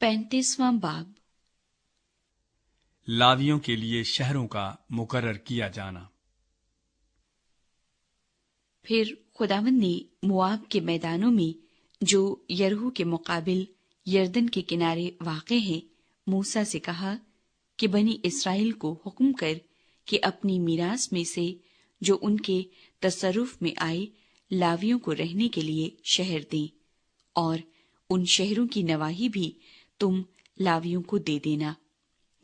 35वां बाब। लावियों के लिए शहरों का मुकर्रर किया जाना। फिर खुदावंद ने मोआब के मैदानों में, जो यरीहो के मुकाबिल यरदन के किनारे वाक़े हैं, मूसा से कहा कि बनी इस्राएल को हुक्म कर कि अपनी मीरास में से जो उनके तसर्रुफ में आए लावियों को रहने के लिए शहर दें, और उन शहरों की नवाही भी तुम लावियों को दे देना।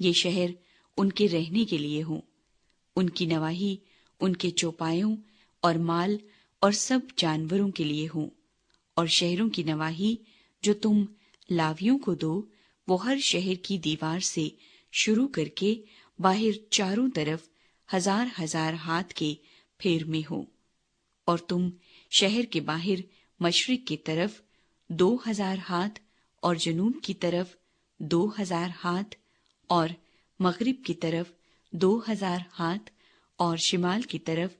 ये शहर उनके रहने के लिए हों। उनकी नवाही उनके चौपायों और माल और सब जानवरों के लिए हों। और शहरों की नवाही जो तुम लावियों को दो, वो हर शहर की दीवार से शुरू करके बाहर चारों तरफ 1000 हाथ के फेर में हो। और तुम शहर के बाहर मशरिक की तरफ 2000 हाथ और जनूब की तरफ 2000 हाथ और मगरिब की तरफ 2000 हाथ और शिमाल की तरफ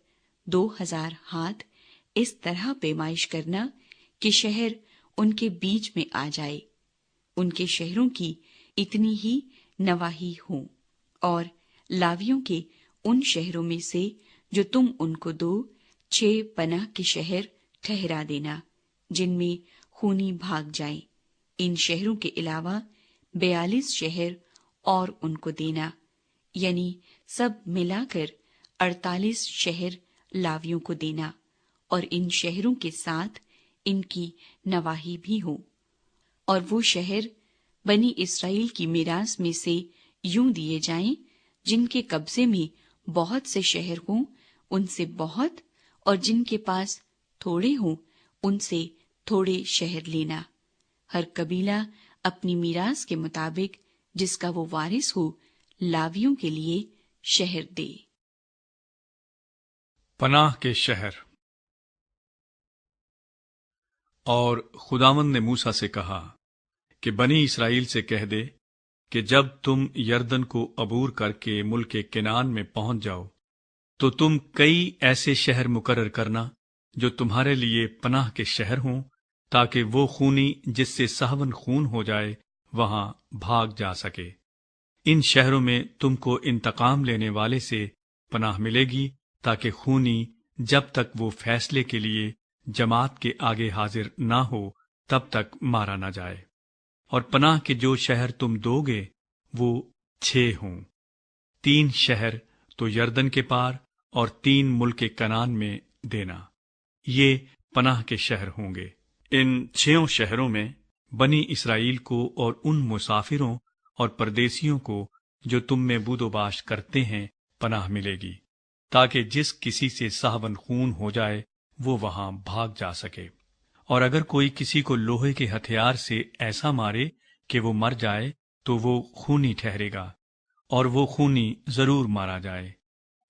2000 हाथ इस तरह पैमाइश करना कि शहर उनके बीच में आ जाए। उनके शहरों की इतनी ही नवाही हो। और लावियों के उन शहरों में से जो तुम उनको दो, 6 पनाह के शहर ठहरा देना, जिनमें खूनी भाग जाए। इन शहरों के अलावा 42 शहर और उनको देना, यानी सब मिलाकर 48 शहर लावियों को देना। और इन शहरों के साथ इनकी नवाही भी हो। और वो शहर बनी इस्राएल की मीरास में से यूं दिए जाएं, जिनके कब्जे में बहुत से शहर हों, उनसे बहुत, और जिनके पास थोड़े हों, उनसे थोड़े शहर लेना। हर कबीला अपनी मीरास के मुताबिक जिसका वो वारिस हो, लावियों के लिए शहर दे। पनाह के शहर। और खुदावंद ने मूसा से कहा कि बनी इस्राएल से कह दे कि जब तुम यरदन को अबूर करके मुल्क केनान में पहुंच जाओ, तो तुम कई ऐसे शहर मुकर्रर करना जो तुम्हारे लिए पनाह के शहर हों, ताकि वो खूनी जिससे सावन खून हो जाए वहां भाग जा सके। इन शहरों में तुमको इंतकाम लेने वाले से पनाह मिलेगी, ताकि खूनी जब तक वो फैसले के लिए जमात के आगे हाजिर ना हो तब तक मारा न जाए। और पनाह के जो शहर तुम दोगे वो 6 हों। 3 शहर तो यरदन के पार और 3 मुल्क कनान में देना। ये पनाह के शहर होंगे। इन 6 शहरों में बनी इस्राएल को और उन मुसाफिरों और परदेसियों को जो तुम में बूदोबाश करते हैं पनाह मिलेगी, ताकि जिस किसी से सावन खून हो जाए वो वहां भाग जा सके। और अगर कोई किसी को लोहे के हथियार से ऐसा मारे कि वो मर जाए, तो वो खूनी ठहरेगा और वो खूनी जरूर मारा जाए।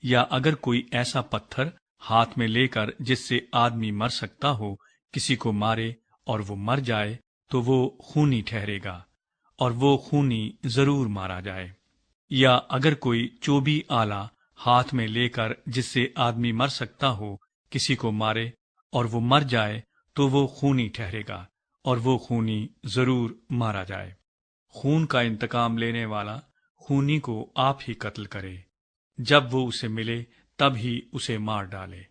या अगर कोई ऐसा पत्थर हाथ में लेकर जिससे आदमी मर सकता हो किसी को मारे और वो मर जाए, तो वो खूनी ठहरेगा और वो खूनी जरूर मारा जाए। या अगर कोई चोबी आला हाथ में लेकर जिससे आदमी मर सकता हो किसी को मारे और वो मर जाए, तो वो खूनी ठहरेगा और वो खूनी जरूर मारा जाए। खून का इंतकाम लेने वाला खूनी को आप ही कत्ल करे। जब वो उसे मिले तब ही उसे मार डाले।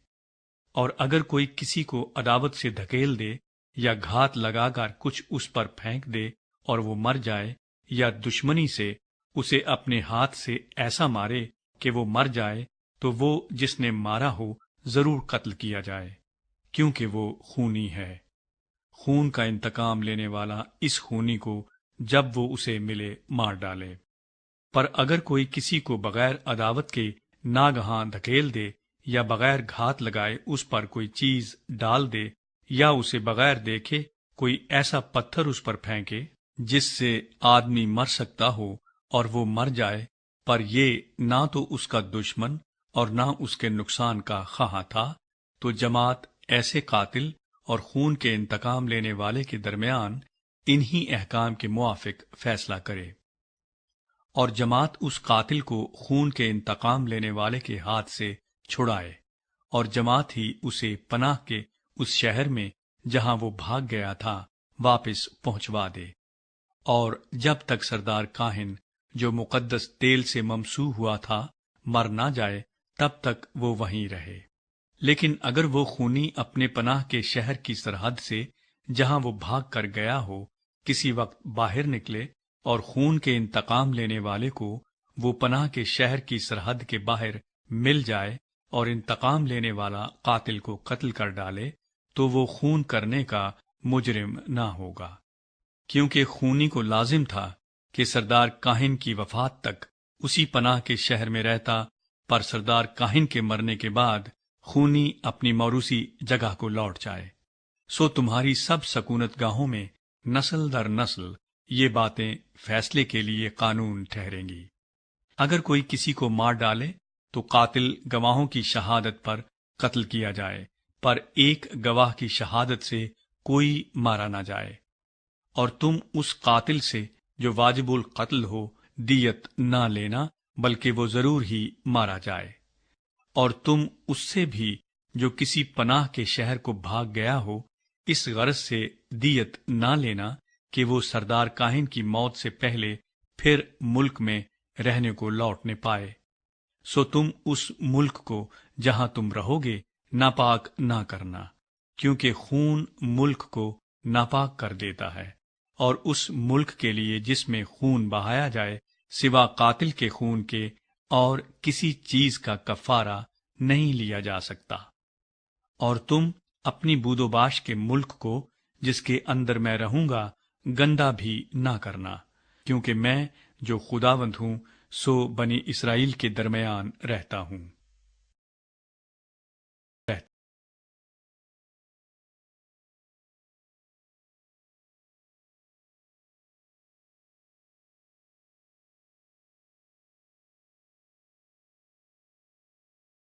और अगर कोई किसी को अदावत से धकेल दे या घात लगाकर कुछ उस पर फेंक दे और वो मर जाए, या दुश्मनी से उसे अपने हाथ से ऐसा मारे कि वो मर जाए, तो वो जिसने मारा हो जरूर कत्ल किया जाए, क्योंकि वो खूनी है। खून का इंतकाम लेने वाला इस खूनी को जब वो उसे मिले मार डाले। पर अगर कोई किसी को बगैर अदावत के नागहां धकेल दे या बगैर घात लगाए उस पर कोई चीज डाल दे, या उसे बगैर देखे कोई ऐसा पत्थर उस पर फेंके जिससे आदमी मर सकता हो और वो मर जाए, पर ये ना तो उसका दुश्मन और ना उसके नुकसान का ख्वाह था, तो जमात ऐसे कातिल और खून के इंतकाम लेने वाले के दरमियान इन्हीं अहकाम के मुआफिक फैसला करे। और जमात उस कातिल को खून के इंतकाम लेने वाले के हाथ से छुड़ाए, और जमात ही उसे पनाह के उस शहर में जहां वो भाग गया था वापस पहुंचवा दे। اور جب تک سردار کاہن جو مقدس تیل سے ممسوح ہوا تھا مر نہ جائے تب تک وہ وہیں رہے۔ لیکن اگر وہ خونی اپنے پناہ کے شہر کی سرحد سے جہاں وہ بھاگ کر گیا ہو کسی وقت باہر نکلے اور خون کے انتقام لینے والے کو وہ پناہ کے شہر کی سرحد کے باہر مل جائے اور انتقام لینے والا قاتل کو قتل کر ڈالے تو وہ خون کرنے کا مجرم نہ ہوگا، کیونکہ خونی کو لازم تھا کہ سردار کاہن کی وفات تک اسی پناہ کے شہر میں رہتا، پر سردار کاہن کے مرنے کے بعد خونی اپنی موروثی جگہ کو لوٹ جائے۔ سو تمہاری سب سکونت گاہوں میں نسل در نسل یہ باتیں فیصلے کے لیے قانون ٹھہریں گی۔ اگر کوئی کسی کو مار ڈالے تو قاتل گواہوں کی شہادت پر قتل کیا جائے، پر ایک گواہ کی شہادت سے کوئی مارا نہ جائے۔ اور تم اس قاتل سے جو واجب القتل ہو دیت نہ لینا، بلکہ وہ ضرور ہی مارا جائے۔ اور تم اس سے بھی جو کسی پناہ کے شہر کو بھاگ گیا ہو اس غرض سے دیت نہ لینا کہ وہ سردار کاہن کی موت سے پہلے پھر ملک میں رہنے کو لوٹنے پائے۔ سو تم اس ملک کو جہاں تم رہو گے ناپاک نہ کرنا، کیونکہ خون ملک کو ناپاک کر دیتا ہے، اور اس ملک کے لیے جس میں خون بہایا جائے سوا قاتل کے خون کے اور کسی چیز کا کفارہ نہیں لیا جا سکتا۔ اور تم اپنی بود و باش کے ملک کو جس کے اندر میں رہوں گا گندا بھی نہ کرنا، کیونکہ میں جو خداوند ہوں سو بنی اسرائیل کے درمیان رہتا ہوں۔